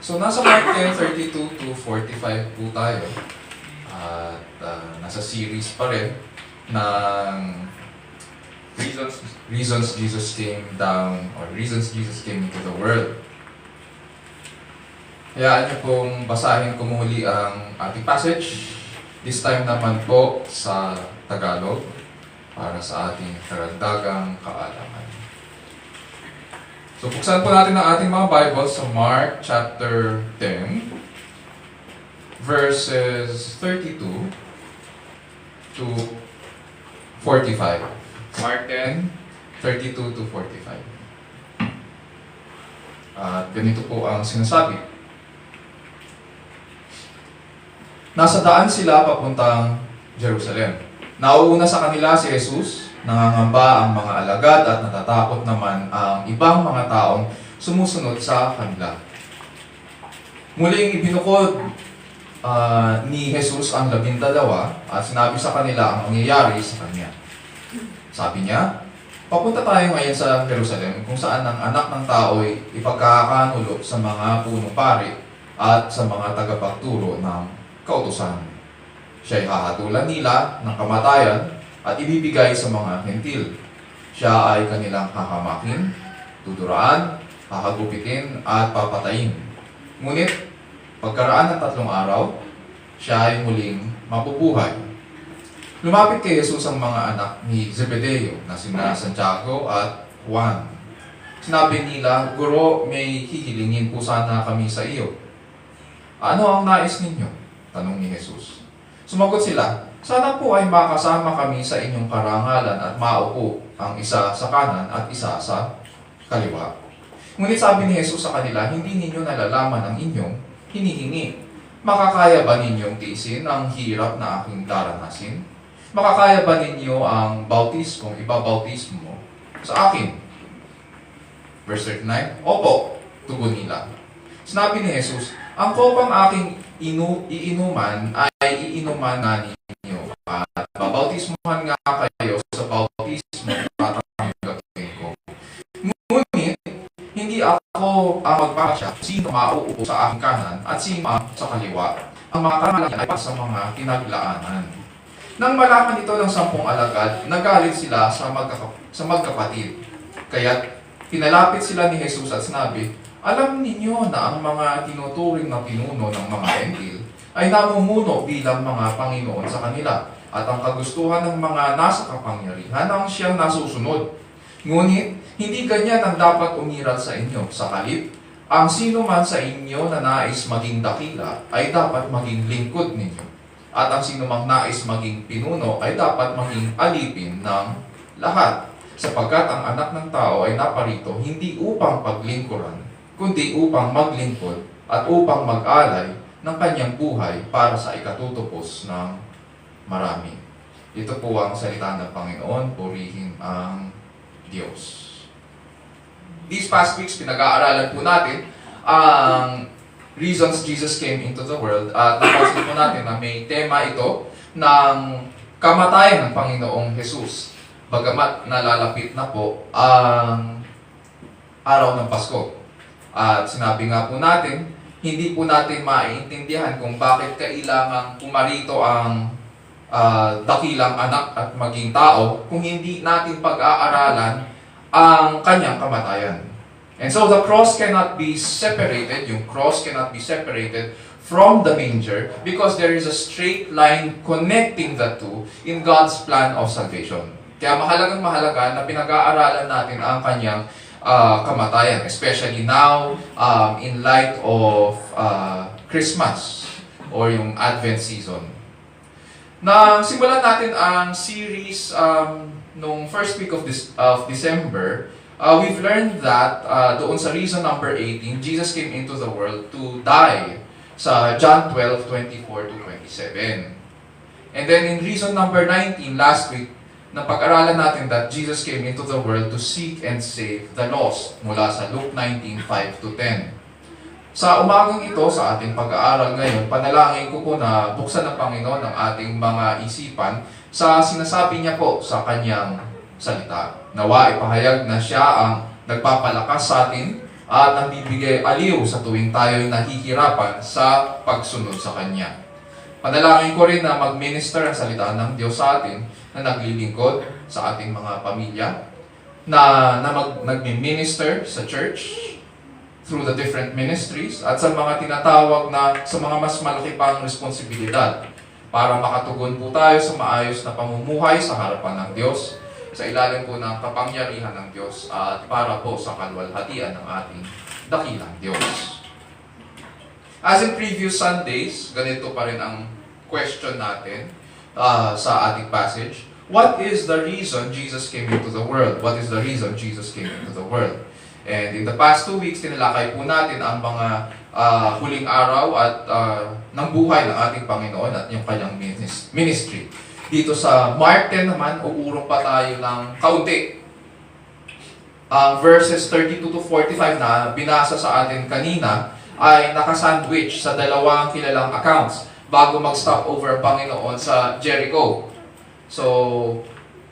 So, nasa Mark 10:32 to 45 po tayo. At nasa series pa rin ng Reasons Jesus Came Down or Reasons Jesus Came into the World. Hayaan niyo pong basahin ko muli ang ating passage. This time naman po sa Tagalog para sa ating karagdagang kaalaman. So, buksan po natin ang ating mga Bibles sa Mark chapter 10, verses 32 to 45. Mark 10, 32 to 45. At ganito po ang sinasabi. Nasa daan sila papuntang Jerusalem. Nauuna sa kanila si Jesus. Nangangamba ang mga alagad at natatakot naman ang ibang mga taong sumusunod sa kanila. Muling ibinukod ni Jesus ang 12 at sinabi sa kanila ang mangyayari sa kanya. Sabi niya, papunta tayo ngayon sa Jerusalem kung saan ang anak ng tao ay ipagkakanulo sa mga punong pari at sa mga tagapagturo ng kautusan. Siya ay hahatulan nila ng kamatayan at ibibigay sa mga hentil. Siya ay kanilang hakamakin, tuduraan, hahagupitin at papatayin. Ngunit, pagkaraan ng 3 araw, siya ay muling mabubuhay. Lumapit kay Jesus ang mga anak ni Zebedeo na sina Santiago at Juan. Sinabi nila, Guro, may hihilingin po sana kami sa iyo. Ano ang nais ninyo? Tanong ni Jesus. Sumagot sila, sana po ay makasama kami sa inyong karangalan at maupo ang isa sa kanan at isa sa kaliwa. Ngunit sabi ni Jesus sa kanila, hindi ninyo nalalaman ang inyong hinihingi. Makakaya ba ninyong tiisin ang hirap na aking daranasin? Makakaya ba ninyo ang bautismong ibabautismo sa akin? Verse 39, Opo, tugon nila. Sinabi ni Jesus, ang kopang aking iinuman ay iinuman na ninyo at babautismuhan nga kayo sa bautismo na tatanggapin ko. Ngunit, hindi ako ang magpapasya sino mauupo sa aking kanan at sino ang sa kaliwa. Ang mga karangalan ay para sa mga kinaglaanan. Nang malaman ito ng 10 alagad, nagalit sila sa magkapatid. Kaya't pinalapit sila ni Jesus at sinabi, alam ninyo na ang mga tinuturing na pinuno ng mga hentil ay namumuno bilang mga Panginoon sa kanila at ang kagustuhan ng mga nasa kapangyarihan ang siyang nasusunod. Ngunit, hindi ganyan ang dapat umiral sa inyo. Sa halip, ang sino man sa inyo na nais maging dakila ay dapat maging lingkod ninyo. At ang sino mang nais maging pinuno ay dapat maging alipin ng lahat. Sapagkat ang anak ng tao ay naparito hindi upang paglingkuran, kundi upang maglingkod at upang mag-alay ng kanyang buhay para sa ikatutupos ng marami. Ito po ang salita ng Panginoon, purihin ang Diyos. These past weeks, pinag-aaralan po natin ang reasons Jesus came into the world at napansin po natin na may tema ito ng kamatayan ng Panginoong Jesus. Bagamat nalalapit na po ang araw ng Pasko. At sinabi nga po natin, hindi po natin maiintindihan kung bakit kailangang pumarito ang dakilang anak at maging tao kung hindi natin pag-aaralan ang kanyang kamatayan. And so the cross cannot be separated, yung cross cannot be separated from the manger because there is a straight line connecting the two in God's plan of salvation. Kaya mahalagang mahalaga na pinag-aaralan natin ang kanyang kamatayan, especially now in light of Christmas or yung Advent season. Na simulan natin ang series nung first week of December, we've learned that doon sa reason number 18, Jesus came into the world to die sa John 12:24 to 27. And then in reason number 19, last week, napag-aralan natin that Jesus came into the world to seek and save the lost mula sa Luke 19:5 to 10. Sa umagang ito, sa ating pag-aaral ngayon, panalangin ko po na buksan ng Panginoon ang ating mga isipan sa sinasabi niya po sa kanyang salita. Nawa ipahayag na siya ang nagpapalakas sa atin at nagbibigay aliw sa tuwing tayo'y nahihirapan sa pagsunod sa Kanya. Panalangin ko rin na mag-minister ang salita ng Diyos sa atin na naglilingkod sa ating mga pamilya, nagmi-minister sa church through the different ministries at sa mga tinatawag na sa mga mas malaki pang responsibilidad para makatugon po tayo sa maayos na pamumuhay sa harapan ng Diyos, sa ilalim po ng kapangyarihan ng Diyos at para po sa kalwalhatian ng ating dakilang Diyos. As in previous Sundays, ganito pa rin ang question natin sa ating passage. What is the reason Jesus came into the world? What is the reason Jesus came into the world? And in the past 2 weeks, tinalakay po natin ang mga huling araw at ng buhay ng ating Panginoon at yung kanyang ministry. Dito sa Mark 10 naman, uurong pa tayo ng kaunti. Verses 32 to 45 na binasa sa atin kanina ay nakasandwich sa dalawang kilalang accounts bago mag-stop over ang Panginoon sa Jericho. So,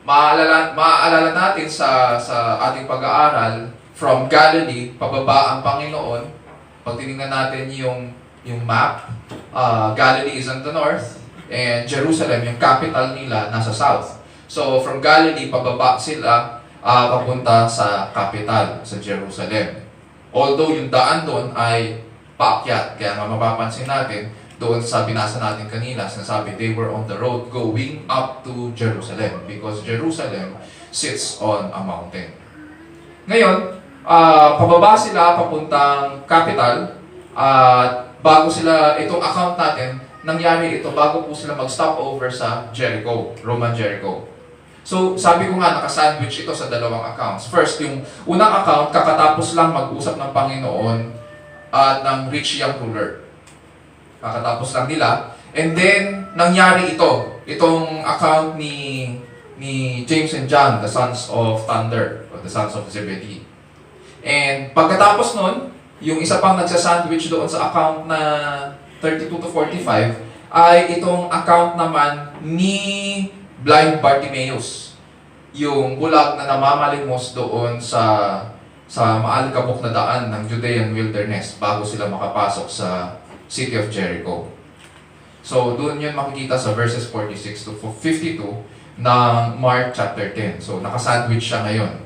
maaalala natin sa ating pag-aaral, from Galilee, pababa ang Panginoon. Pag tinignan natin yung map, Galilee is on the north, and Jerusalem, yung capital nila, nasa south. So, from Galilee, pababa sila papunta sa capital, sa Jerusalem. Although yung daan doon ay paakyat, kaya nga mapapansin natin, doon sa binasa natin kanina, sinasabi, they were on the road going up to Jerusalem because Jerusalem sits on a mountain. Ngayon, pababa sila papuntang capital at bago sila, itong account natin, nangyari ito bago po sila mag-stop over sa Jericho, Roman Jericho. So, sabi ko nga, nakasandwich ito sa dalawang accounts. First, yung unang account, kakatapos lang mag-usap ng Panginoon at ng rich young ruler. Kakatapos lang nila. And then, nangyari ito. Itong account ni James and John, the sons of thunder, or the sons of Zebedee. And pagkatapos nun, yung isa pang nagsasandwich doon sa account na 32 to 45, ay itong account naman ni blind Bartimaeus. Yung bulag na namamalimos doon sa maalikabok na daan ng Judean wilderness bago sila makapasok sa city of Jericho. So, doon yun makikita sa verses 46 to 52 ng Mark chapter 10. So, nakasandwich siya ngayon.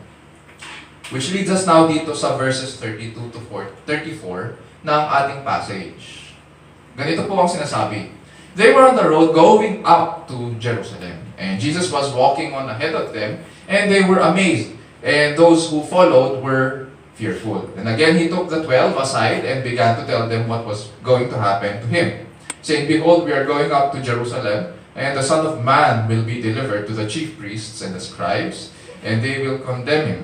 Which leads us now dito sa verses 32 to 34 ng ating passage. Ganito po ang sinasabi. They were on the road going up to Jerusalem. And Jesus was walking on ahead of them, and they were amazed. And those who followed were fearful. And again, he took the 12 aside and began to tell them what was going to happen to him, saying, Behold, we are going up to Jerusalem, and the Son of Man will be delivered to the chief priests and the scribes, and they will condemn him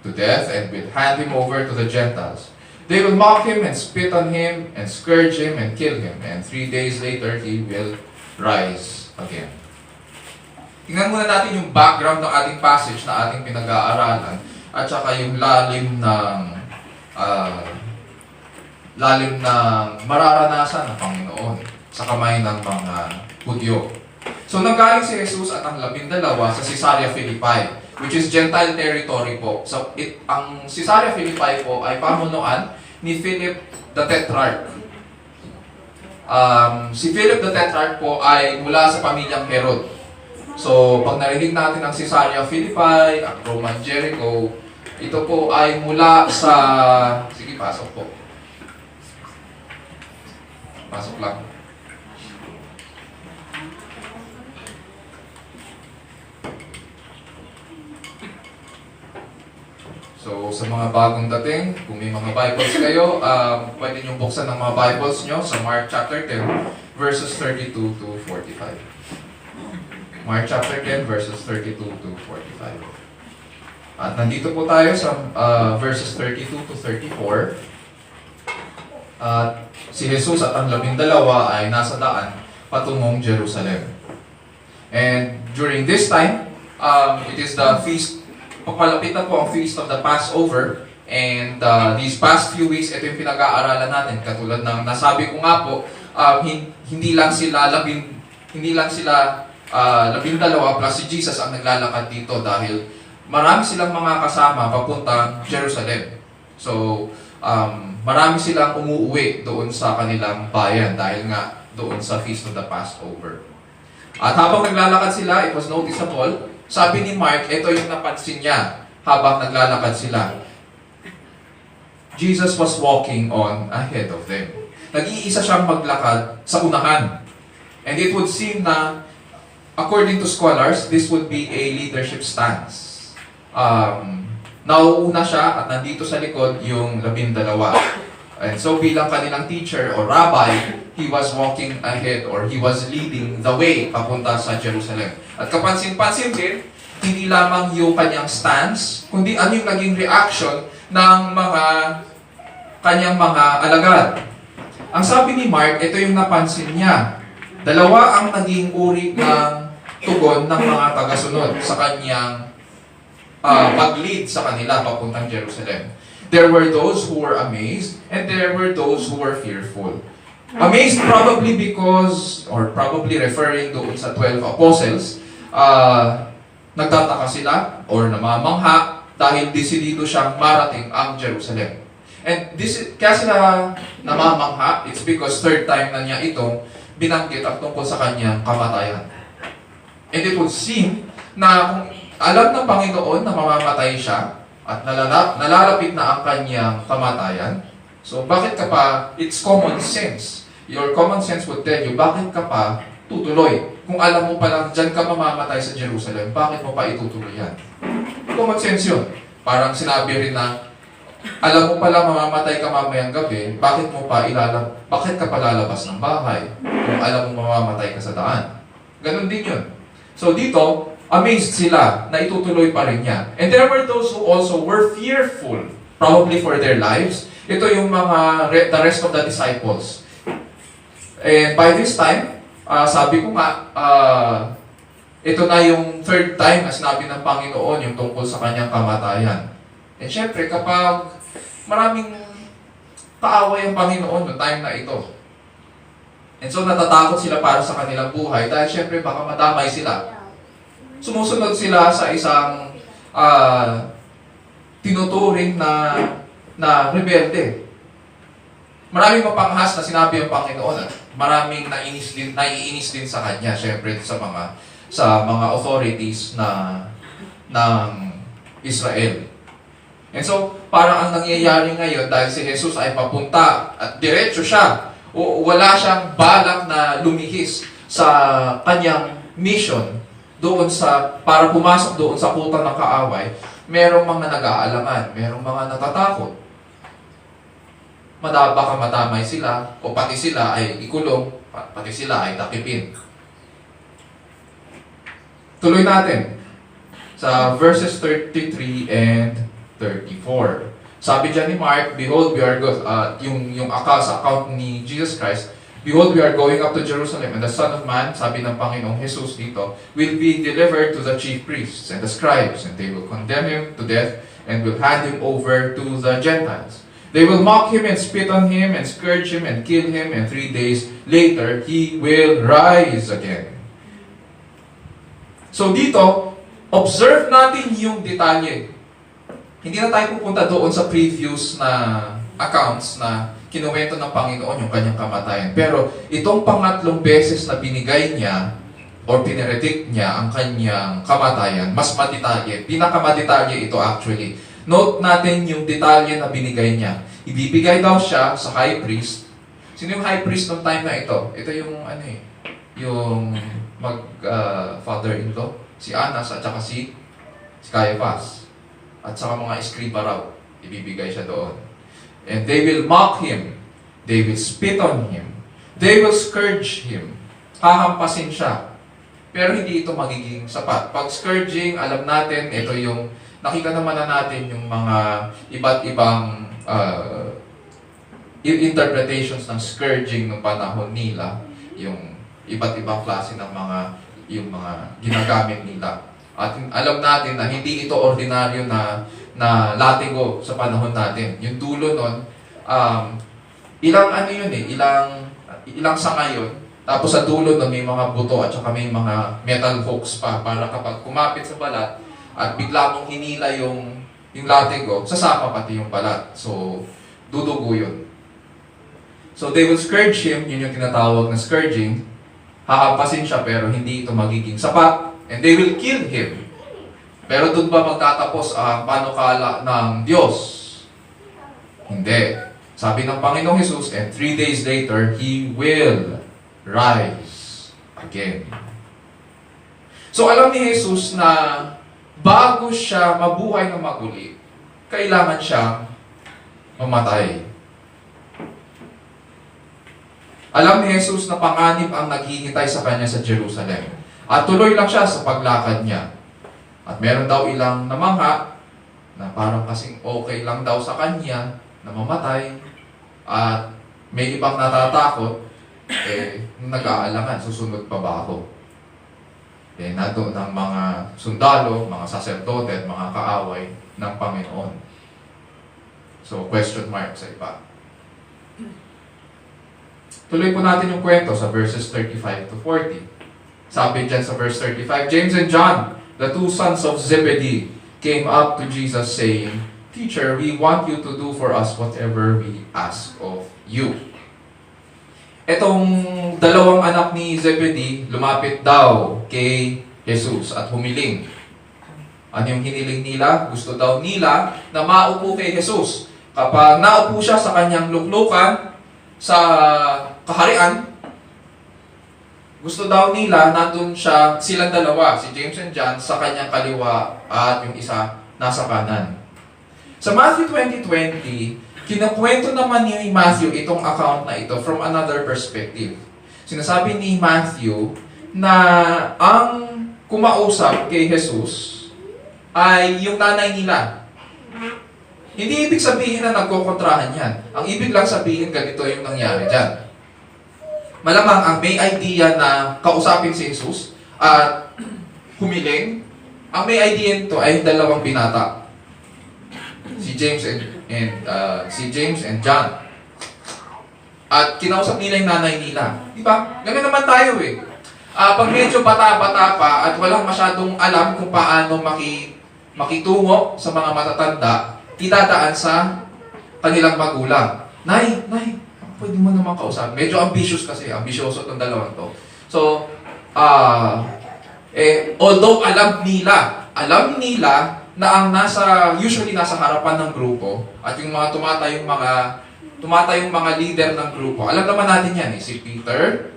to death and will hand him over to the Gentiles. They will mock him and spit on him and scourge him and kill him, and 3 days later he will rise again. Tingnan muna natin yung background ng ating passage na ating pinag-aaralan at saka yung lalim ng mararanasan ng Panginoon sa kamay ng mga Hudyo. So nanggaling si Jesus at ang 12 sa Caesarea Philippi, which is Gentile territory po. So ang Caesarea Philippi po ay pamunuan ni Philip the Tetrarch. Si Philip the Tetrarch po ay mula sa pamilyang Herod. So, pag narinig natin ang Caesarea Philippi, ang Roman Jericho, ito po ay mula sa... Sige, pasok po. Pasok lang. So, sa mga bagong dating, kung may mga Bibles kayo, pwede nyo buksan ng mga Bibles nyo sa Mark chapter 10, verses 32 to 45. Mark chapter 10, verses 32 to 45. At nandito po tayo sa verses 32 to 34. At si Jesus at ang 12 ay nasa daan patungong Jerusalem. And during this time, it is the feast, papalapit na po ang feast of the Passover. And these past few weeks, ito yung pinag-aaralan natin. Katulad ng nasabi ko nga po, hindi lang sila 12 plus si Jesus ang naglalakad dito dahil marami silang mga kasama papuntang Jerusalem. So, marami silang umuuwi doon sa kanilang bayan dahil nga doon sa Feast of the Passover. At habang naglalakad sila, it was noticeable, sabi ni Mark, ito yung napansin niya habang naglalakad sila. Jesus was walking on ahead of them. Nag-iisa siyang maglakad sa unahan. And it would seem na, according to scholars, this would be a leadership stance. Nauuna siya at nandito sa likod yung 12. And so bilang kanilang teacher or rabbi, he was walking ahead or he was leading the way papunta sa Jerusalem. At kapansin-pansin din, hindi lamang yung kanyang stance, kundi ano yung naging reaction ng kanyang mga alagad. Ang sabi ni Mark, ito yung napansin niya. Dalawa ang naging uri ng tugon ng mga tagasunod sa kanyang pag-lead sa kanila papuntang Jerusalem. There were those who were amazed and there were those who were fearful. Amazed probably because, or probably referring doon sa 12 apostles, nagtataka sila or namamangha dahil desidido siyang marating ang Jerusalem. And kaya sila namamangha, it's because third time na niya itong binanggit at tungkol sa kanyang kamatayan. And it would seem na kung alam ng Panginoon na mamamatay siya at nalalapit na ang kanyang kamatayan, so bakit ka pa, it's common sense. Your common sense would tell you, bakit ka pa tutuloy? Kung alam mo palang dyan ka mamamatay sa Jerusalem, bakit mo pa itutuloy yan? Common sense yun. Parang sinabi rin na, alam mo palang mamamatay ka mamayang gabi, bakit ka pa lalabas ng bahay? Kung alam mo mamamatay ka sa daan. Ganon din yun. So dito, amazed sila na itutuloy pa rin niya. And there were those who also were fearful, probably for their lives. Ito yung the rest of the disciples. And by this time, sabi ko nga, ito na yung third time na sinabi ng Panginoon yung tungkol sa kanyang kamatayan. And syempre, kapag maraming kaaway ang Panginoon noong time na ito, and so natatakot sila para sa kanilang buhay dahil syempre baka madamay sila. Sumusunod sila sa isang tinuturing na rebelde. Maraming mapanghas na sinabi ang Panginoon at maraming naiinis din sa kanya, syempre sa mga authorities ng Israel. And so, parang ang nangyayari ngayon dahil si Jesus ay papunta at diretso siya, o wala siyang balak na lumihis sa kanyang mission doon para pumasok doon sa kuta ng kaaway, merong mga nag-aalangan, merong mga natatakot. Baka madamay sila, o pati sila ay ikulong, pati sila ay takipin. Tuloy natin sa verses 33 and 34. Sabi dyan ni Mark, behold, we are yung sa account ni Jesus Christ, behold, we are going up to Jerusalem, and the Son of Man, sabi ng Panginoong Jesus dito, will be delivered to the chief priests and the scribes, and they will condemn him to death, and will hand him over to the Gentiles. They will mock him and spit on him and scourge him and kill him, and 3 days later, he will rise again. So dito, observe natin yung detalye. Hindi na tayo pupunta doon sa previous na accounts na kinuwento ng Panginoon yung kanyang kamatayan. Pero itong pangatlong beses na binigay niya or piniredict niya ang kanyang kamatayan, mas madetalye. Pinakamadetалye ito actually. Note natin yung detalye na binigay niya. Ibibigay daw siya sa high priest. Sino yung high priest ng time na ito? Ito yung yung father-in-law, si Annas at saka si Caiaphas. At saka mga eskriba raw, ibibigay siya doon. And they will mock him. They will spit on him. They will scourge him. Hahampasin siya. Pero hindi ito magiging sapat. Pag scourging, alam natin, ito yung, nakita naman na natin yung mga iba't ibang interpretations ng scourging ng panahon nila. Yung iba't ibang klase ng yung mga ginagamit nila. At alam natin na hindi ito ordinaryo na latigo sa panahon natin. Yung dulo nun, ilang sanga yun. Tapos sa dulo nun may mga buto at saka may mga metal hooks pa para kapag kumapit sa balat at bigla mong hinila yung latigo, sasama pati yung balat. So, dudugo yun. So they will scourge him, yun yung tinatawag na scourging. Hahampasin siya pero hindi ito magiging sapat. And they will kill him. Pero doon ba magtatapos ang panukala ng Diyos? Hindi. Sabi ng Panginoong Jesus, and 3 days later, He will rise again. So alam ni Jesus na bago siya mabuhay na maguli, kailangan siyang mamatay. Alam ni Jesus na panganib ang naghihintay sa kanya sa Jerusalem. At tuloy lang siya sa paglakad niya. At meron daw ilang namangha na parang kasing okay lang daw sa kanya na mamatay. At may ibang natatakot, nag-aalangan, susunod pa ba ako? Nato ng mga sundalo, mga saserdote at mga kaaway ng Panginoon. So, question mark sa iba. Tuloy po natin yung kwento sa verses 35 to 40. Sabi dyan sa verse 35, James and John, the two sons of Zebedee, came up to Jesus saying, Teacher, we want you to do for us whatever we ask of you. Etong dalawang anak ni Zebedee, lumapit daw kay Jesus at humiling. Ano yung hiniling nila? Gusto daw nila na maupo kay Jesus. Kapag naupo siya sa kanyang luklukan, sa kaharian, gusto daw nila nandun siya, silang dalawa, si James and John, sa kanyang kaliwa at yung isa nasa kanan. Sa Matthew 20:20, kinukwento naman ni Matthew itong account na ito from another perspective. Sinasabi ni Matthew na ang kumausap kay Jesus ay yung nanay nila. Hindi ibig sabihin na nagkokontrahan yan. Ang ibig lang sabihin ganito yung nangyari dyan. Malamang ang may idea na kausapin si Jesus at humiling, ang may idea nito ay dalawang binata. Si James and John. At kinausap nila yung nanay nila. Di ba? Ganun naman tayo eh. Pag medyo bata-bata pa at walang masyadong alam kung paano makitungo sa mga matatanda, idadaan sa kanilang magulang. Nay, pwede mo naman kausap. Medyo ambitious kasi, ambisyoso itong dalawang to. So, although alam nila na ang usually nasa harapan ng grupo, at yung mga tumatayong mga leader ng grupo, alam naman natin yan eh, si Peter,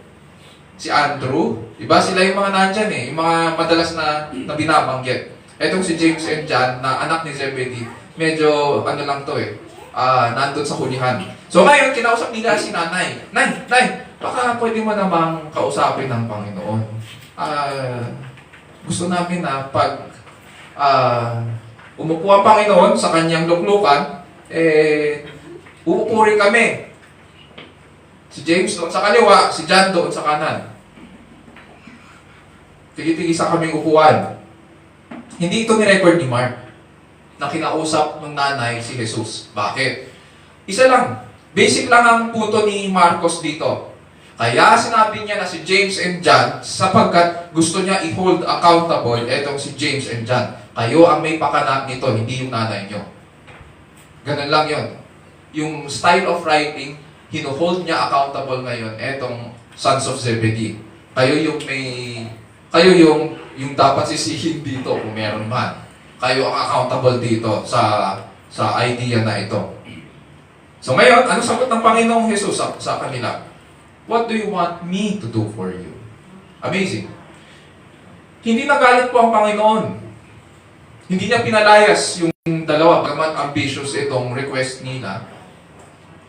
si Andrew, diba? Sila yung mga nandyan eh, yung mga madalas na binabanggit. Etong si James and John, na anak ni Zebedee, medyo lang to eh, nandun sa hulihan. So ngayon, kinausap nila si nanay. Nay, baka pwede mo namang kausapin ng Panginoon. Gusto namin na pag umupo ang Panginoon sa kanyang luklukan, uupo rin kami. Si James doon sa kaliwa, si John doon sa kanan. Tigi-tigisa kaming upuan. Hindi ito ni-record ni Mark na kinausap ng nanay si Jesus. Bakit? Isa lang. Basic lang ang punto ni Marcos dito. Kaya sinabi niya na si James and John sapagkat gusto niya i-hold accountable etong si James and John. Kayo ang may pakana nito, hindi yung nanay niyo. Ganun lang yon. Yung style of writing, hino-hold niya accountable ngayon etong sons of Zebedee. Kayo yung dapat sisihin dito kung meron man. Kayo ang accountable dito sa idea na ito. So ngayon, ano sagot ng Panginoong Jesus sa kanila? What do you want me to do for you? Amazing. Hindi nagalit po ang Panginoon. Hindi niya pinalayas yung dalawa, bagamat ambitious itong request nila.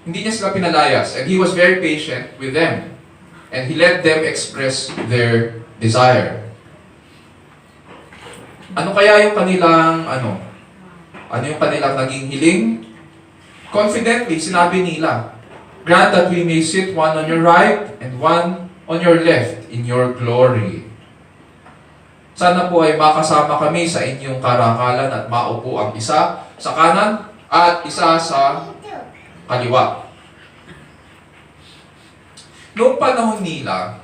Hindi niya sila pinalayas. And He was very patient with them. And He let them express their desire. Ano kaya yung kanilang, ano yung kanilang naging hiling? Confidently, sinabi nila, grant that we may sit one on your right and one on your left in your glory. Sana po ay makasama kami sa inyong karangalan at maupo ang isa sa kanan at isa sa kaliwa. Noong panahon nila,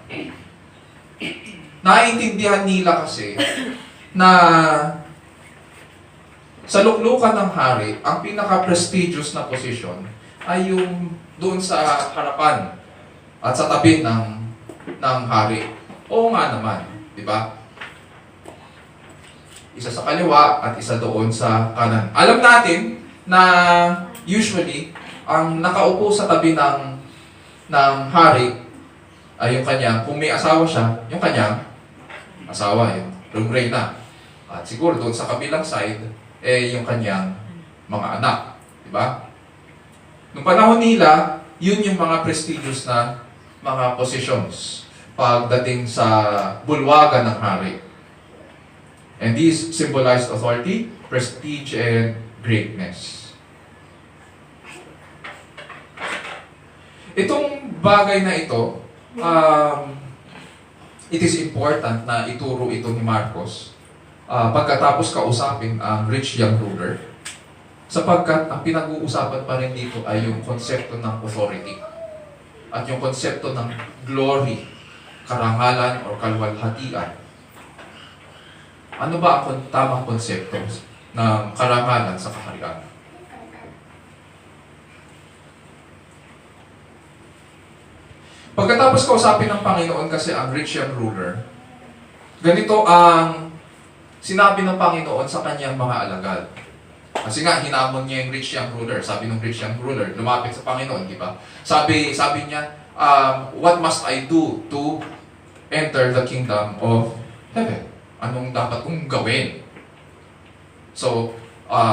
naiintindihan nila kasi na sa luklukan ng hari, ang pinaka-prestigious na posisyon ay yung doon sa harapan at sa tabi ng hari. Oo nga naman, di ba? Isa sa kaliwa at isa doon sa kanan. Alam natin na usually, ang nakaupo sa tabi ng hari ay yung kanyang, kung may asawa siya, yung kanyang asawa, yung reyna. At siguro doon sa kabilang side, yung kanyang mga anak. Diba? Noong panahon nila, yun yung mga prestigious na mga positions pagdating sa bulwagan ng hari. And these symbolized authority, prestige, and greatness. Itong bagay na ito, it is important na ituro ito ni Marcos pagkatapos kausapin ang rich young ruler, sapagkat ang pinag-uusapan pa rin dito ay yung konsepto ng authority at yung konsepto ng glory, karangalan, o kaluwalhatian. Ano ba ang tamang konsepto ng karangalan sa kaharian? Pagkatapos kausapin ng Panginoon kasi ang rich young ruler, ganito ang sinabi ng Panginoon sa kanyang mga alagad. Kasi nga, hinamon niya yung rich young ruler. Sabi ng rich young ruler, lumapit sa Panginoon, di ba? Sabi niya, what must I do to enter the kingdom of heaven? Anong dapat kong gawin? So,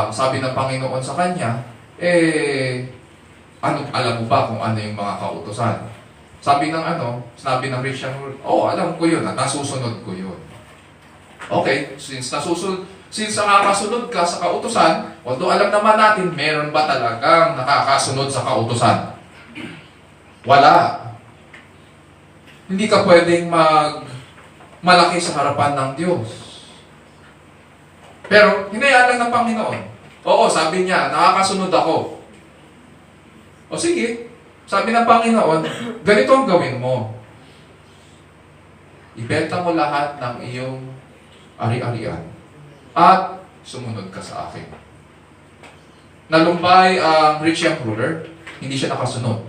sabi ng Panginoon sa kanya, alam mo ba kung ano yung mga kautusan? Sabi ng rich young ruler, alam ko yun, nasusunod ko yun. Okay, since nakakasunod ka sa kautusan, although alam naman natin, meron ba talagang nakakasunod sa kautusan? Wala. Hindi ka pwedeng malaki sa harapan ng Diyos. Pero, hinayaan lang ng Panginoon. Oo, sabi niya, nakakasunod ako. O sige, sabi ng Panginoon, ganito ang gawin mo. Ibenta mo lahat ng iyong ari-arian at sumunod ka sa akin. Nalumbay ang rich young ruler, hindi siya nakasunod.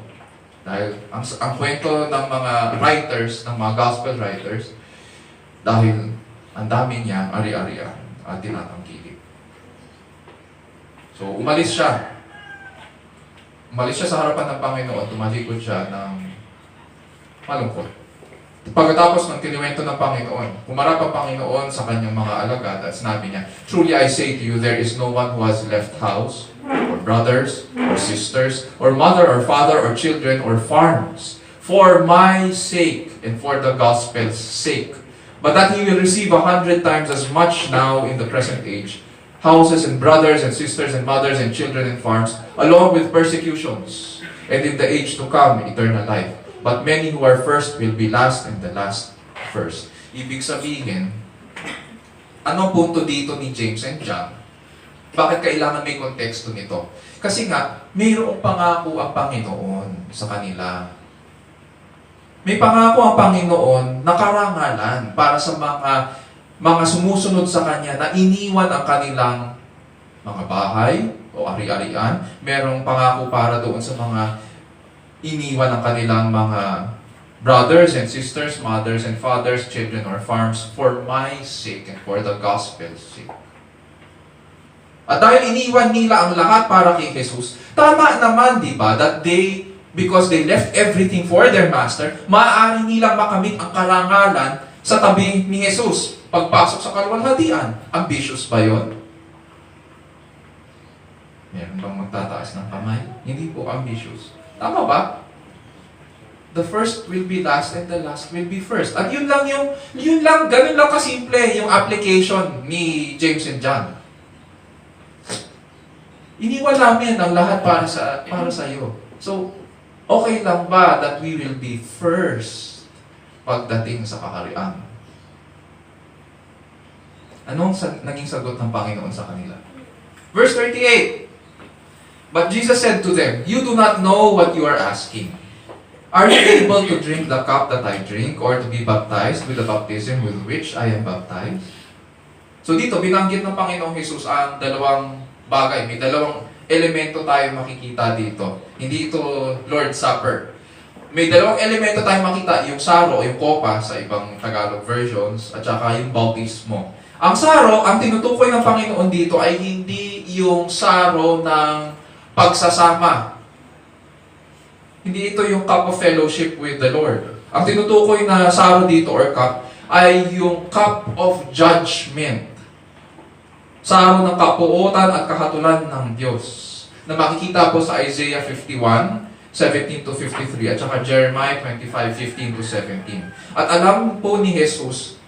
Dahil ang kwento ng mga writers, ng mga gospel writers, dahil ang dami niya ari-arian at tinatangkilik. So, umalis siya. Umalis siya sa harapan ng Panginoon, tumalikod siya ng malungkot. Pagkatapos ng kinuwento ng Panginoon, humarap ang Panginoon sa kanyang mga alagad at sinabi niya, "Truly I say to you, there is no one who has left house, or brothers, or sisters, or mother, or father, or children, or farms, for my sake and for the gospel's sake, but that he will receive 100 times as much now in the present age, houses and brothers and sisters and mothers and children and farms, along with persecutions, and in the age to come, eternal life. But many who are first will be last, and the last first." Ibig sabihin, anong punto dito ni James and John? Bakit kailangan may konteksto nito? Kasi nga, mayroong pangako ang Panginoon sa kanila. May pangako ang Panginoon na karangalan para sa mga sumusunod sa Kanya na iniwan ang kanilang mga bahay o ari-arian. Merong pangako para doon sa mga iniwan ang kanilang mga brothers and sisters, mothers and fathers, children or farms, for my sake and for the gospel's sake. At dahil iniwan nila ang lahat para kay Jesus, tama naman, di ba, that because they left everything for their master, maaari nilang makamit ang karangalan sa tabi ni Jesus. Pagpasok sa kaluwalhatian, ambitious ba yun? Meron bang magtataas ng kamay? Hindi po ambitious. Tama ba? The first will be last and the last will be first. At yun lang, ganun lang kasimple yung application ni James and John. Iniwan namin ang lahat para sa iyo. So, okay lang ba that we will be first pagdating sa kaharian? Anong naging sagot ng Panginoon sa kanila? Verse 38. But Jesus said to them, "You do not know what you are asking. Are you able to drink the cup that I drink, or to be baptized with the baptism with which I am baptized?" So dito, binanggit ng Panginoong Jesus ang dalawang bagay. May elemento tayo makikita dito. Hindi ito Lord's Supper. May dalawang elemento tayo makita, yung saro, yung kopa sa ibang Tagalog versions, at saka yung bautismo. Ang saro, ang tinutukoy ng Panginoon dito ay hindi yung saro ng pagsasama. Hindi ito yung cup of fellowship with the Lord. Ang tinutukoy na saro dito or cup ay yung cup of judgment. Saro ng kapuotan at kahatulan ng Diyos na makikita po sa Isaiah 51:17 to 53 at saka Jeremiah 25:15 to 17. At alam po ni Jesus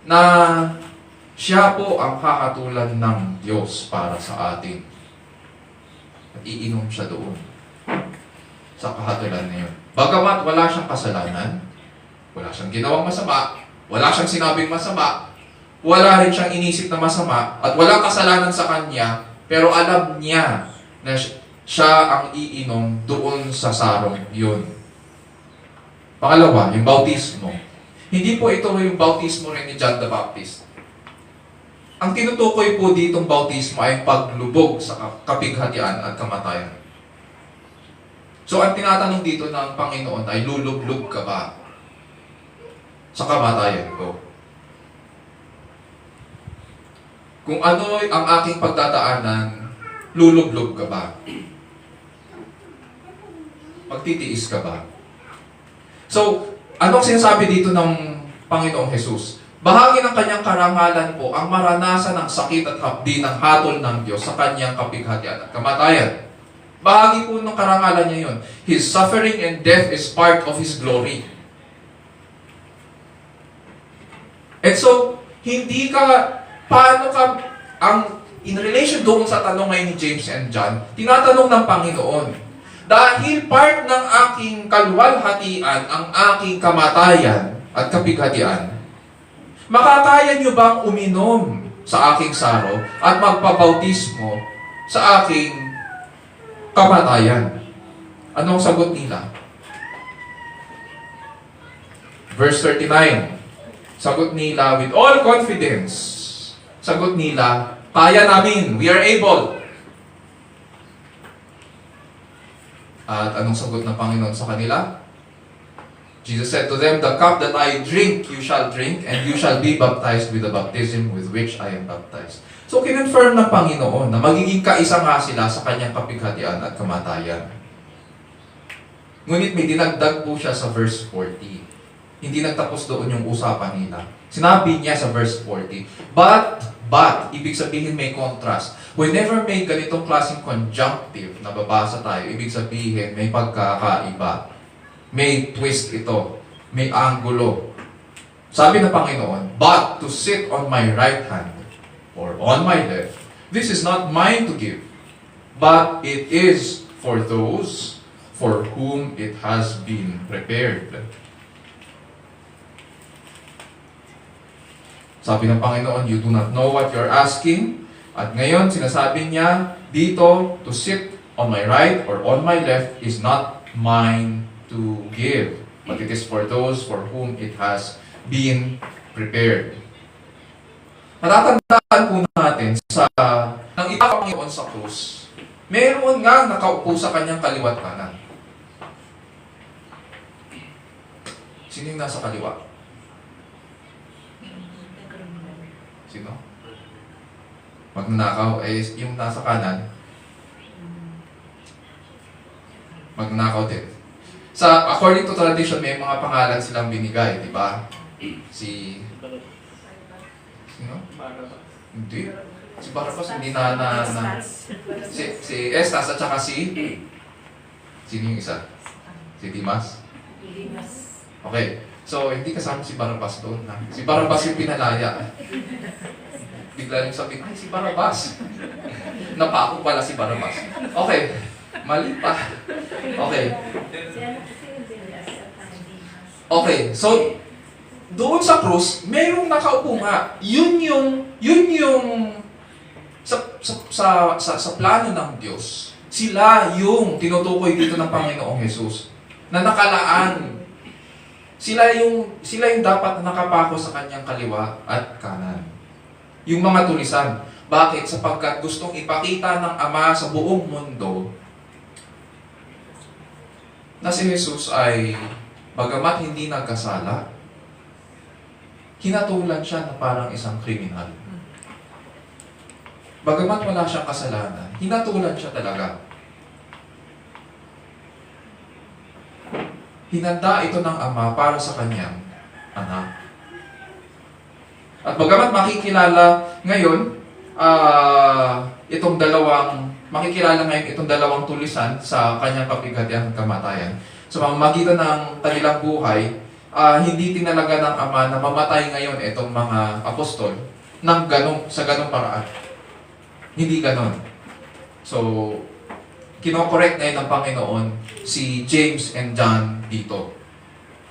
na siya po ang kakatulan ng Diyos para sa atin. At iinom siya doon sa kahatulan na yun. Bagamat wala siyang kasalanan, wala siyang ginawang masama, wala siyang sinabing masama, wala rin siyang inisip na masama, at walang kasalanan sa kanya, pero alam niya na siya ang iinom doon sa sarong yun. Pangalawa, yung bautismo. Hindi po ito yung bautismo rin ni John the Baptist. Ang tinutukoy po ditong bautismo ay paglubog sa kapighatian at kamatayan. So ang tinatanong dito ng Panginoon ay lulublog ka ba sa kamatayan ko? Kung ano ang aking pagdadaanan, lulublog ka ba? Magtitiis ka ba? So, anong sinasabi dito ng Panginoong Jesus? Bahagi ng kanyang karangalan po ang maranasan ng sakit at hapdi ng hatol ng Diyos sa kanyang kapighatian at kamatayan. Bahagi po ng karangalan niya yun. His suffering and death is part of His glory. And so, hindi ka, paano ka, in relation doon sa tanong ngayon ni James and John, tinatanong ng Panginoon, dahil part ng aking kaluwalhatian ang aking kamatayan at kapighatian, makakaya niyo bang uminom sa aking saro at magpabautismo sa aking kamatayan? Anong sagot nila? Verse 39. Sagot nila with all confidence. Sagot nila, kaya namin, we are able. At anong sagot ng Panginoon sa kanila? Jesus said to them, the cup that I drink, you shall drink, and you shall be baptized with the baptism with which I am baptized. So, kinonfirm ng Panginoon na magiging kaisa nga sila sa kanyang kapighatian at kamatayan. Ngunit may dinagdag po siya sa verse 40. Hindi nagtapos doon yung usapan nila. Sinabi niya sa verse 40, but, ibig sabihin may contrast. Whenever may ganitong klaseng conjunctive na babasa tayo, ibig sabihin may pagkakaiba. May twist ito. May angulo. Sabi ng Panginoon, but to sit on my right hand or on my left, this is not mine to give, but it is for those for whom it has been prepared. Sabi ng Panginoon, you do not know what you're asking. At ngayon, sinasabi niya, dito, to sit on my right or on my left is not mine to give, but it is for those for whom it has been prepared. Natatandaan po natin sa nang ipapanginoon sa krus, meron nga nakaupo sa kanyang kaliwat kanan. Sino yung nasa kaliwa? Sino? Magnanakaw ay yung nasa kanan. Magnanakaw din. According to tradition, may mga pangalan silang binigay, di ba? Sino? Hindi. Si Barabas, hindi si Estas at saka sino yung isa? Si Dimas? Okay. So, hindi kasama si Barabas doon. Si Barabas yung pinalaya. Bigla yung sabi, ay, si Barabas. Napako pala si Barabas. Okay. Mali pa. Okay. Okay, so, doon sa krus, mayroong nakaupo nga. Yun yung sa plano ng Diyos. Sila yung tinutukoy dito ng Panginoong Jesus na nakalaan. Sila yung dapat nakapako sa kanyang kaliwa at kanan. Yung mga tulisan. Bakit? Sapagkat gustong ipakita ng Ama sa buong mundo na si Jesus ay, bagamat hindi nagkasala, hinatulan siya na parang isang kriminal. Bagamat wala siyang kasalanan, hinatulan siya talaga. Hinanda ito ng Ama para sa kanyang anak. At bagamat makikilala ngayon makikilala ngayon itong dalawang tulisan sa kanyang kapigatian at kamatayan. Sa pamamagitan ng kanilang buhay, hindi tinalaga ng Ama na mamatay ngayon itong mga apostol sa ganong paraan. Hindi ganon. So, kinokorek ngayon ng Panginoon si James and John dito.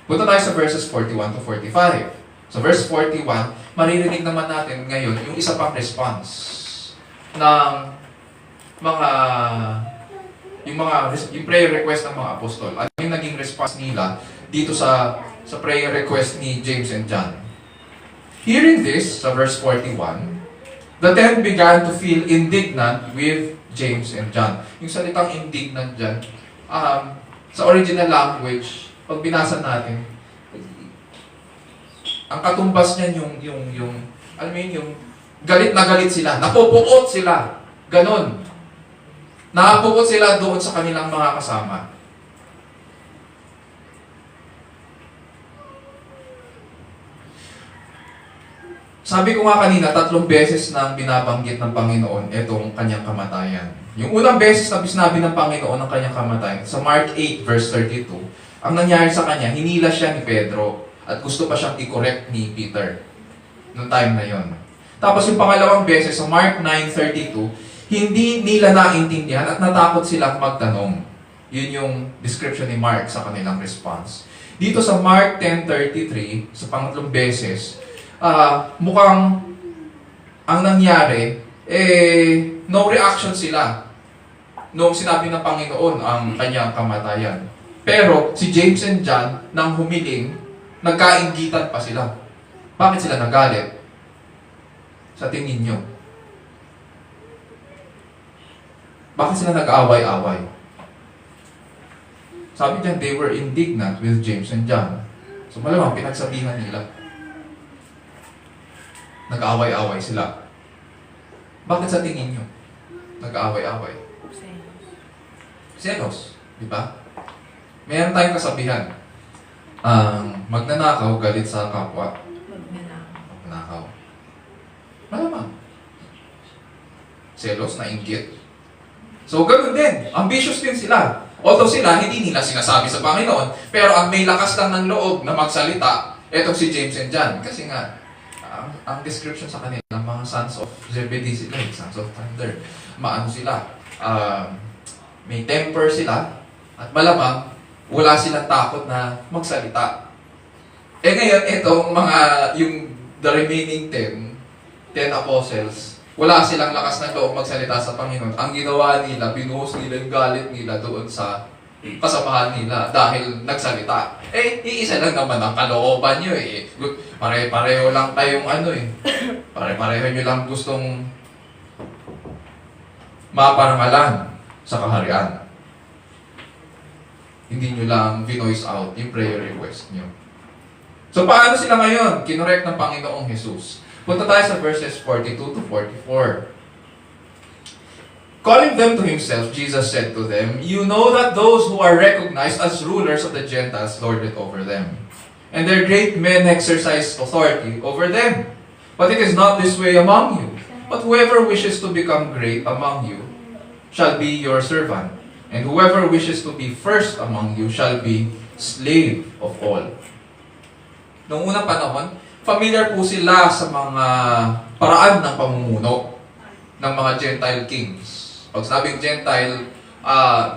Punta tayo sa verses 41 to 45. Sa verse 41, maririnig naman natin ngayon yung isa pang response ng yung prayer request ng mga apostol. Ano yung naging response nila dito sa prayer request ni James and John? Hearing this, sa verse 41, the 10 began to feel indignant with James and John. Yung salitang indignant dyan, sa original language, pag binasa natin, ang katumbas niyan yung galit na galit sila, napupuot sila, ganon. Napupuot sila doon sa kanilang mga kasama. Sabi ko nga kanina, 3 beses nang binabanggit ng Panginoon itong kanyang kamatayan. Yung unang beses na sinabi ng Panginoon ang kanyang kamatayan, sa Mark 8 verse 32, ang nangyari sa kanya, hinila siya ni Pedro at gusto pa siyang i-correct ni Peter noong time na yon. Tapos yung pangalawang beses, sa Mark 9:32, hindi nila naintindihan at natakot silang magtanong. Yun yung description ni Mark sa kanilang response. Dito sa Mark 10:33, sa pangatlong beses, mukhang ang nangyari, no reaction sila nung sinabi ng Panginoon ang kanyang kamatayan. Pero si James and John, nang humiling, nagkainggitan pa sila. Bakit sila nagalit? Sa tingin nyo? Bakit sila nag-away-away? Sabi diyan, they were indignant with James and John. So malamang pinagsabihan nila. Nag-away-away sila. Bakit sa tingin nyo? Nag-away-away. Selos. Di ba? Mayroon tayong kasabihan. Magnanakaw, galit sa kapwa. Magnanakaw. Malamang. Selos, nainggit. So, ganoon din. Ambitious din sila. Although sila, hindi nila sinasabi sa Panginoon, pero ang may lakas lang ng loob na magsalita, etong si James and John. Kasi nga, ang description sa kanila, mga sons of Zebedee sila, sons of thunder. Maano sila, may temper sila, at malamang, wala silang takot na magsalita. Ngayon, the remaining 10 apostles, wala silang lakas ng loob magsalita sa Panginoon. Ang ginawa nila, binuhos nila yung galit nila doon sa kasamahan nila dahil nagsalita. Iisa lang naman ang kalooban nyo eh. Pare-pareho lang kayong pare-pareho nyo lang gustong maparangalan sa kaharian. Hindi nyo lang vinoice out yung prayer request nyo. So paano sila ngayon? Kinorek ng Panginoong Jesus. Punta tayo sa verses 42 to 44. Calling them to himself, Jesus said to them, "You know that those who are recognized as rulers of the Gentiles lord it over them, and their great men exercise authority over them. But it is not this way among you. But whoever wishes to become great among you shall be your servant, and whoever wishes to be first among you shall be slave of all." Noong unang panahon, familiar po sila sa mga paraan ng pamumuno ng mga Gentile kings. Pag sabing Gentile,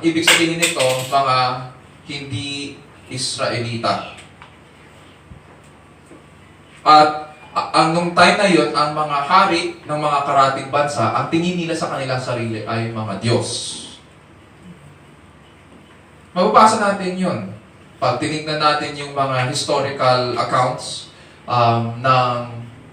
ibig sabihin nito, mga hindi Israelita. At nung time na yon, ang mga hari ng mga karatig bansa, ang tingin nila sa kanilang sarili ay mga Diyos. Mababasa natin yon. Pag tinignan natin yung mga historical accounts ng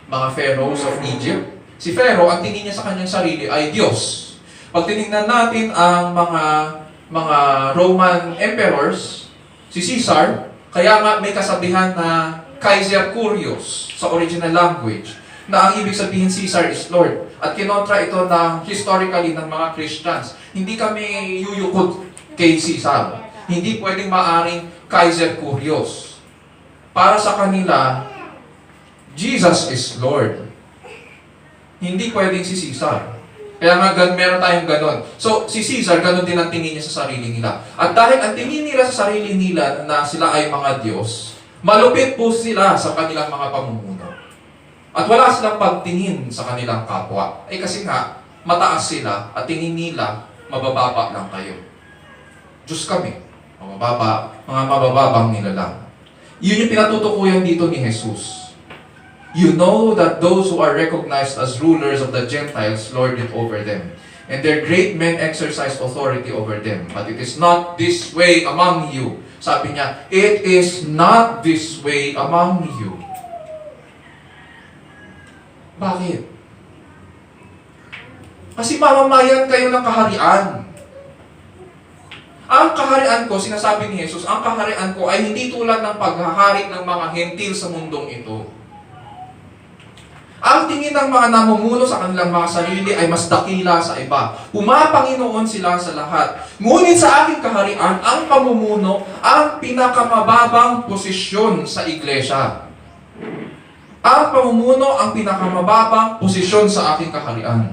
mga pharaohs of Egypt, Si Pharaoh, ang tingin niya sa kanyang sarili ay Diyos. Pag tinignan natin ang mga Roman emperors, si Caesar, kaya nga may kasabihan na Kaiser Curios sa original language, na ang ibig sabihin Caesar is Lord. At kinontra ito na historically ng mga Christians. Hindi kami yuyukot kay Caesar. Hindi pwedeng maaring Kaiser Curios. Para sa kanila, Jesus is Lord. Hindi pwedeng si Caesar. Kaya nga, meron tayong ganon. So, si Caesar, ganon din ang tingin niya sa sarili nila. At dahil ang tingin nila sa sarili nila na sila ay mga Diyos, malupit po sila sa kanilang mga pamumuno. At wala silang pagtingin sa kanilang kapwa. Kasi nga, mataas sila at tingin nila, mabababa lang kayo. Diyos kami. Mga mabababang nila lang. Yun yung pinatutukuyan dito ni Jesus. You know that those who are recognized as rulers of the Gentiles lord it over them, and their great men exercise authority over them. But it is not this way among you. Sabi niya, it is not this way among you. Bakit? Kasi mamamayan kayo ng kaharian. Ang kaharian ko, sinasabi ni Jesus, ang kaharian ko ay hindi tulad ng paghahari ng mga hentil sa mundong ito. Ang tingin ng mga namumuno sa kanilang mga sarili ay mas dakila sa iba. Pumapanginoon sila sa lahat. Ngunit sa aking kaharian, ang pamumuno ang pinakamababang posisyon sa iglesia. Ang pamumuno ang pinakamababang posisyon sa aking kaharian.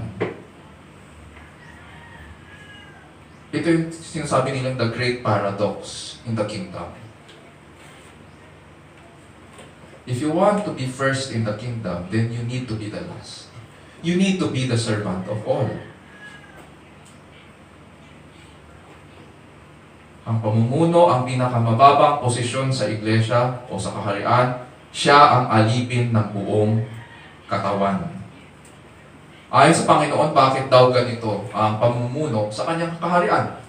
Ito yung sinasabi nilang the great paradox in the kingdom. If you want to be first in the kingdom, then you need to be the last. You need to be the servant of all. Ang pamumuno, ang pinakamababang posisyon sa iglesia o sa kaharian, siya ang alipin ng buong katawan. Ayon sa Panginoon, bakit daw ganito ang pamumuno sa kanyang kaharian?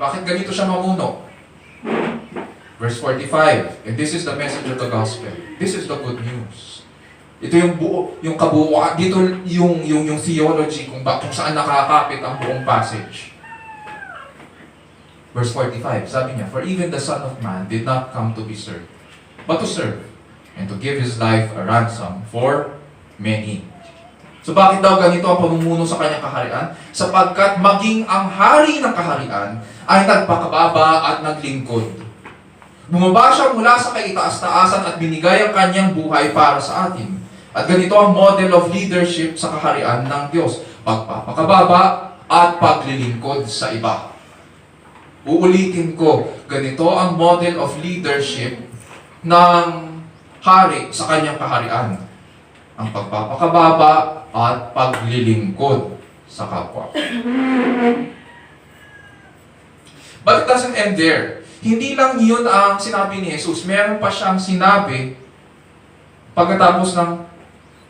Bakit ganito siya mamuno? Verse 45, and this is the message of the gospel. This is the good news. Ito yung yung kabuuan, dito yung theology kung saan nakakapit ang buong passage. Verse 45, sabi niya, for even the Son of Man did not come to be served, but to serve, and to give His life a ransom for many. So bakit daw ganito ang pamumuno sa kanyang kaharian? Sapagkat maging ang hari ng kaharian ay nagpakababa at naglingkod. Bumaba siya mula sa kaitaas-taasan at binigay ang kanyang buhay para sa atin. At ganito ang model of leadership sa kaharian ng Diyos. Pagpapakababa at paglilingkod sa iba. Uulitin ko, ganito ang model of leadership ng hari sa kanyang kaharian. Ang pagpapakababa at paglilingkod sa kapwa. But it doesn't end there. Hindi lang yun ang sinabi ni Jesus. Meron pa siyang sinabi pagkatapos ng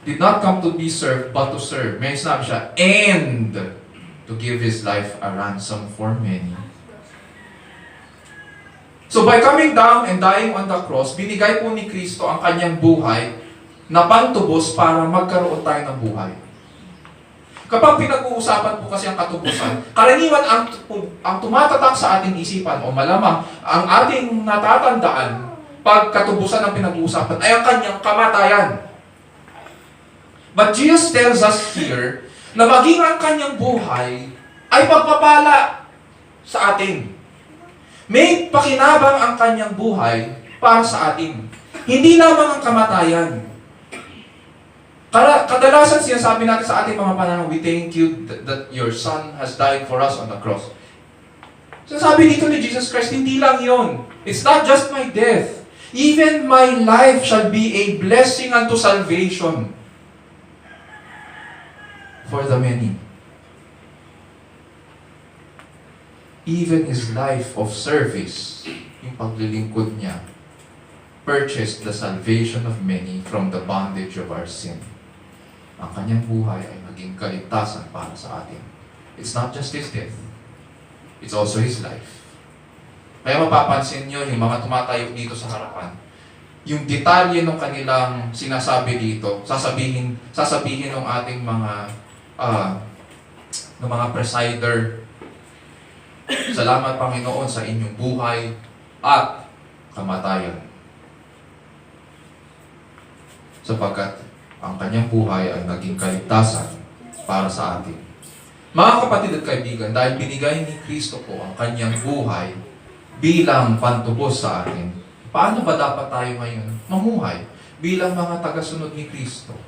did not come to be served, but to serve. May sinabi siya, and to give His life a ransom for many. So by coming down and dying on the cross, binigay po ni Kristo ang kanyang buhay na pantubos para magkaroon tayo ng buhay. Kapag pinag-uusapan po kasi ang katubusan, karaniwan ang tumatatak sa ating isipan o malamang ang ating natatandaan pag katubusan ang pinag-uusapan ay ang kanyang kamatayan. But Jesus tells us here na maging ang kanyang buhay ay pagpapala sa atin. May pakinabang ang kanyang buhay para sa atin. Hindi lamang ang kamatayan. Kadalasan sinasabi natin sa ating mga pananaw, we thank you that your Son has died for us on the cross. Sinasabi dito ni Jesus Christ, hindi lang yon. It's not just my death. Even my life shall be a blessing unto salvation for the many. Even His life of service, yung paglilingkod niya, purchased the salvation of many from the bondage of our sin. Ang kanyang buhay ay maging kaligtasan para sa atin. It's not just His death. It's also His life. Kaya mapapansin nyo, yung mga tumatayo dito sa harapan, yung detalye ng kanilang sinasabi dito, sasabihin ng ating mga presider, salamat Panginoon sa inyong buhay at kamatayan. Sapagkat ang kanyang buhay ay naging kaligtasan para sa atin. Mga kapatid at kaibigan, dahil binigay ni Kristo po ang kanyang buhay bilang pantubos sa atin, paano ba dapat tayo ngayon mamuhay bilang mga tagasunod ni Kristo?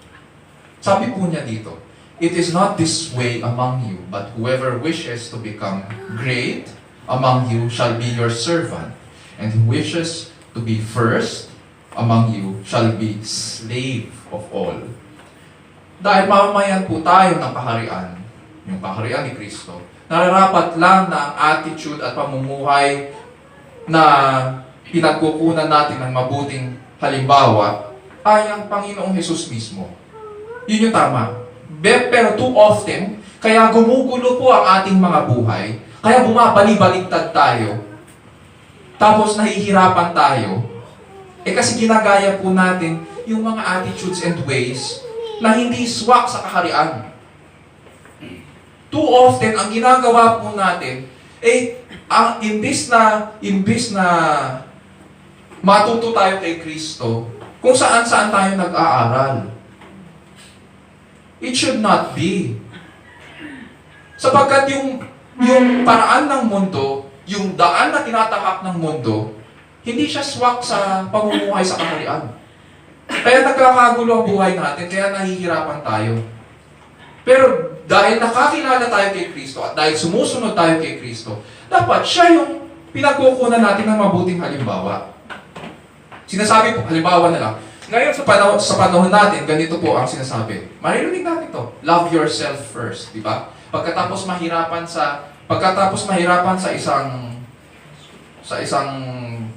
Sabi po niya dito, it is not this way among you, but whoever wishes to become great among you shall be your servant, and who wishes to be first among you shall be slave of all. Dahil mamamayan po tayo ng kaharian, yung kaharian ni Kristo, nararapat lang na ang attitude at pamumuhay na pinagkukunan natin ng mabuting halimbawa ay ang Panginoong Hesus mismo. Yun yung tama. Pero too often, kaya gumugulo po ang ating mga buhay, kaya bumabali-baligtad tayo, tapos nahihirapan tayo, kasi ginagaya po natin yung mga attitudes and ways na hindi swak sa kaharian. Too often, ang ginagawa po natin, imbis na matuto tayo kay Kristo, kung saan-saan tayo nag-aaral. It should not be. Sapagkat yung paraan ng mundo, yung daan na tinatahak ng mundo, hindi siya swak sa pamumuhay sa kaharian. Kaya nagkakagulo ang buhay natin, kaya nahihirapan tayo. Pero dahil nakakilala tayo kay Kristo at dahil sumusunod tayo kay Kristo, dapat siya yung pinagkukunan natin ng mabuting halimbawa. Sinasabi po, halimbawa na lang, ngayon sa panahon natin, ganito po ang sinasabi. Maririnig natin to, love yourself first, di ba? Pagkatapos mahirapan sa isang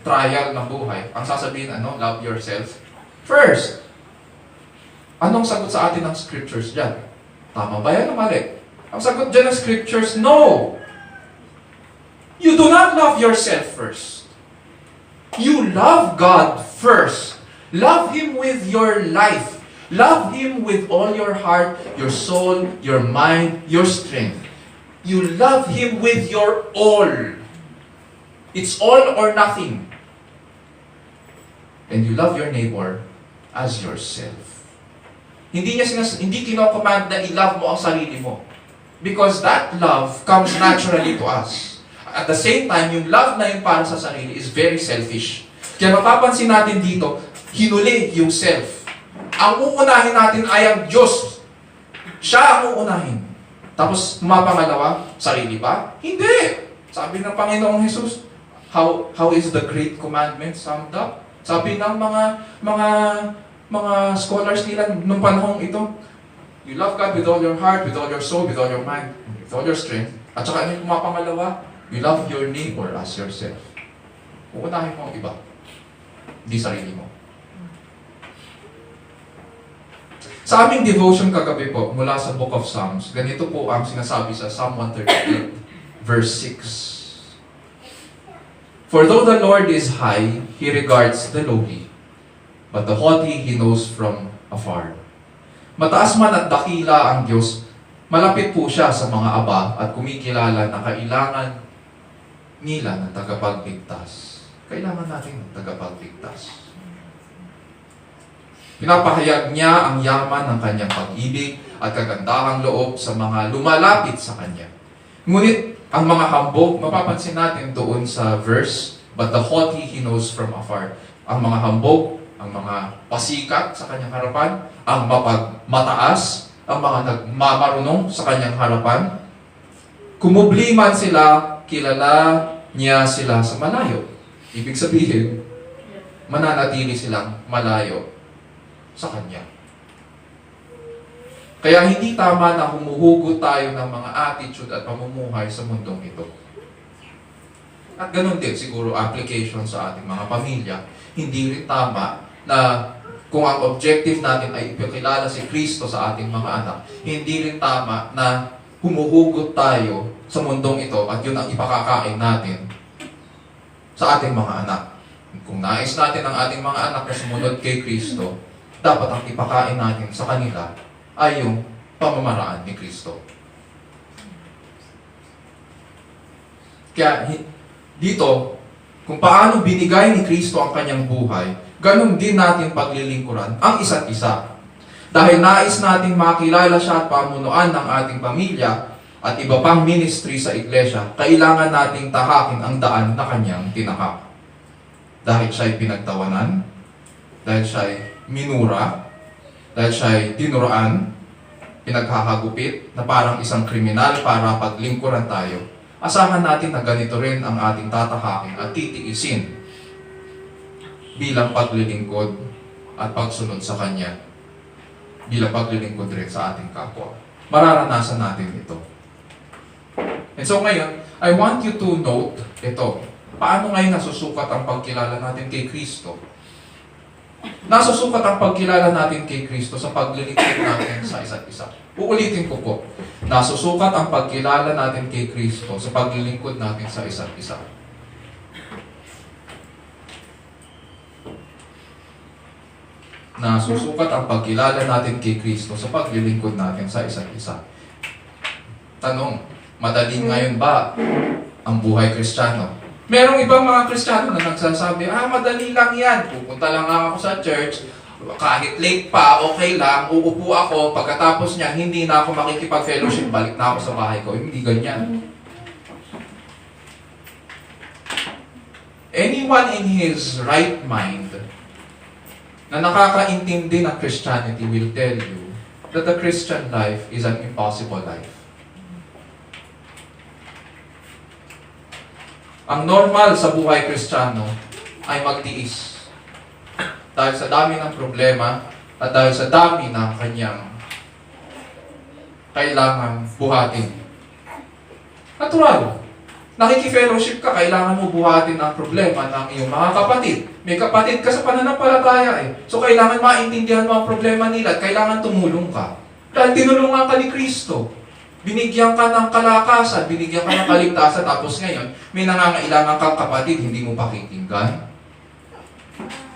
trial ng buhay, ang sasabihin, love yourself first. Anong sagot sa atin ng scriptures dyan? Tama ba yan o mali? Ang sagot dyan ng scriptures, no! You do not love yourself first. You love God first. Love Him with your life. Love Him with all your heart, your soul, your mind, your strength. You love Him with your all. It's all or nothing. And you love your neighbor as yourself. Hindi kino-command na i-love mo ang sarili mo. Because that love comes naturally to us. At the same time, yung love na yun para sa sarili is very selfish. Kaya mapapansin natin dito, hinuli yung self. Ang uunahin natin ay ang Diyos. Siya ang uunahin. Tapos, pangalawa, sarili ba? Hindi! Sabi ng Panginoong Hesus, how is the great commandment summed up? Sabi ng mga scholars nila nung panahong ito, you love God with all your heart, with all your soul, with all your mind, with all your strength. At saka ano yung pangalawa? You love your neighbor as yourself. Uunahin mo ang iba. Hindi sarili mo. Sa aming devotion kagabi po, mula sa Book of Psalms, ganito po ang sinasabi sa Psalm 138, verse 6. For though the Lord is high, He regards the lowly, but the haughty He knows from afar. Mataas man at dakila ang Diyos, malapit po siya sa mga aba at kumikilala na kailangan nila ng tagapagligtas. Kailangan natin ng tagapagligtas. Pinapahayag niya ang yaman ng kanyang pag-ibig at kagandahang loob sa mga lumalapit sa kanya. Ngunit ang mga hambog, mapapansin natin doon sa verse, but the haughty He knows from afar. Ang mga hambog, ang mga pasikat sa kanyang harapan, ang mataas, ang mga nagmamarunong sa kanyang harapan. Kumubli man sila, kilala niya sila sa malayo. Ibig sabihin, mananatili silang malayo sa Kanya. Kaya hindi tama na humuhugot tayo ng mga attitude at pamumuhay sa mundong ito. At ganun din siguro application sa ating mga pamilya. Hindi rin tama na kung ang objective natin ay ipakilala si Kristo sa ating mga anak, hindi rin tama na humuhugot tayo sa mundong ito at yun ang ipakakain natin sa ating mga anak. Kung nais natin ang ating mga anak na sumunod kay Kristo, dapat ang ipakain natin sa kanila ay yung pamamaraan ni Kristo. Kaya dito, kung paano binigay ni Kristo ang kanyang buhay, ganun din natin paglilingkuran ang isa't isa. Dahil nais nating makilala siya at pamunuan ng ating pamilya at iba pang ministry sa iglesia, kailangan nating tahakin ang daan na kanyang tinahak. Dahil siya'y pinagtawanan, dahil siya'y minura, dahil siya'y dinuraan, pinaghahagupit na parang isang kriminal para paglingkuran tayo. Asahan natin na ganito rin ang ating tatahakin at titiisin bilang paglilingkod at pagsunod sa Kanya, bilang paglilingkod rin sa ating kapwa. Mararanasan natin ito. And so ngayon, I want you to note ito. Paano ngayon nasusukat ang pagkilala natin kay Kristo? Nasusukat ang pagkilala natin kay Kristo sa paglilingkod natin sa isa't isa. Uulitin ko po. Nasusukat ang pagkilala natin kay Kristo sa paglilingkod natin sa isa't isa. Nasusukat ang pagkilala natin kay Kristo sa paglilingkod natin sa isa't isa. Tanong, madali ngayon ba ang buhay Kristiyano? Merong ibang mga Kristiyano na nagsasabi, madali lang yan. Pupunta lang ako sa church, kahit late pa, okay lang, uupo ako, pagkatapos niya, hindi na ako makikipag-fellowship, balik na ako sa bahay ko. Hindi ganyan. Anyone in his right mind na nakakaintindi ng Christianity will tell you that the Christian life is an impossible life. Ang normal sa buhay Kristiyano ay magtiis. Dahil sa dami ng problema at dahil sa dami ng kanyang kailangan buhatin. Natural. Nakikifellowship ka, kailangan mo buhatin ang problema ng iyong mga kapatid. May kapatid ka sa pananampalataya eh. So kailangan maintindihan mo ang problema nila at kailangan tumulong ka. Dahil tinulungan ka ni Kristo. Binigyan ka ng kalakasan, binigyan ka ng kaligtasan, tapos ngayon, may nangangailangan kang kapatid, hindi mo pakikinggan.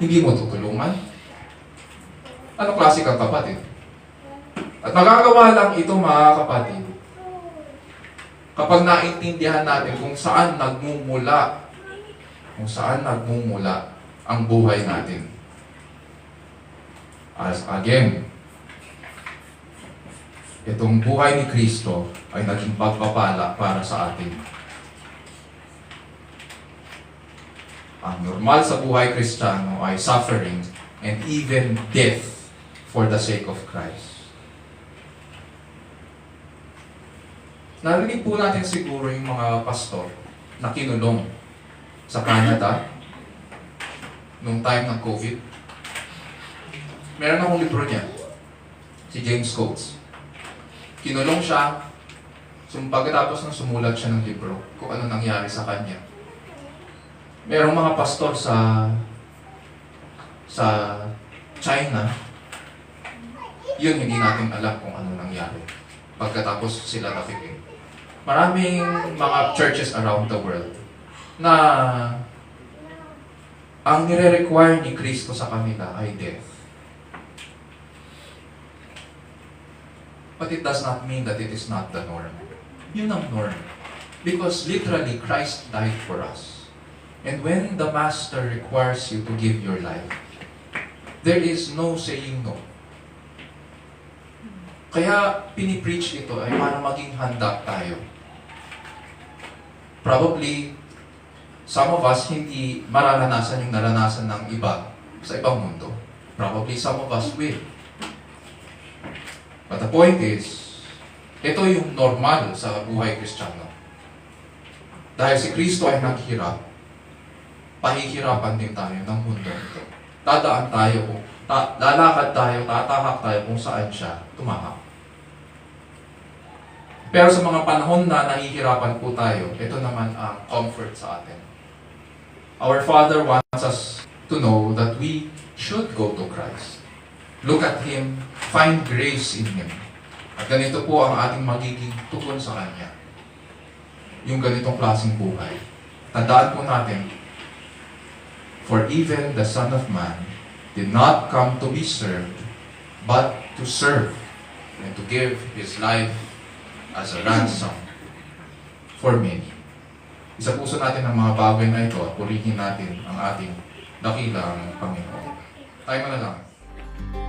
Hindi mo tutulungan. Ano klase kang kapatid? At magagawa lang ito, mga kapatid, kapag naintindihan natin kung saan nagmumula ang buhay natin. Again, itong buhay ni Kristo ay naging pagpapala para sa atin. Ang normal sa buhay Kristiyano ay suffering and even death for the sake of Christ. Narinig po natin siguro yung mga pastor na kinulong sa Canada nung time ng COVID. Meron akong libro niya, si James Coates. Kinulong siya, pagkatapos nang sumulat siya ng libro, kung ano nangyari sa kanya. Merong mga pastor sa China, yun hindi natin alam kung ano nangyari pagkatapos sila nakikin. Maraming mga churches around the world na ang nire-require ni Kristo sa kanila ay death. But it does not mean that it is not the norm. Yun ang norm. Because literally, Christ died for us. And when the Master requires you to give your life, there is no saying no. Kaya pinipreach ito ay para maging handa tayo. Probably, some of us hindi mararanasan yung naranasan ng iba sa ibang mundo. Probably some of us will. But the point is, ito yung normal sa buhay Kristiyano. Dahil si Kristo ay naghirap, pahihirapan din tayo ng mundo ito. Dadaan tayo, lalakad tayo, tatahak tayo kung saan siya tumahak. Pero sa mga panahon na nahihirapan po tayo, ito naman ang comfort sa atin. Our Father wants us to know that we should go to Christ. Look at Him, find grace in Him. At ganito po ang ating magiging tugon sa Kanya. Yung ganitong klaseng buhay. Tandaan po natin, For even the Son of Man did not come to be served, but to serve, and to give His life as a ransom for many. Isa puso natin ang mga bagay na ito at purihin natin ang ating dakilang Panginoon. Tayo manalangin.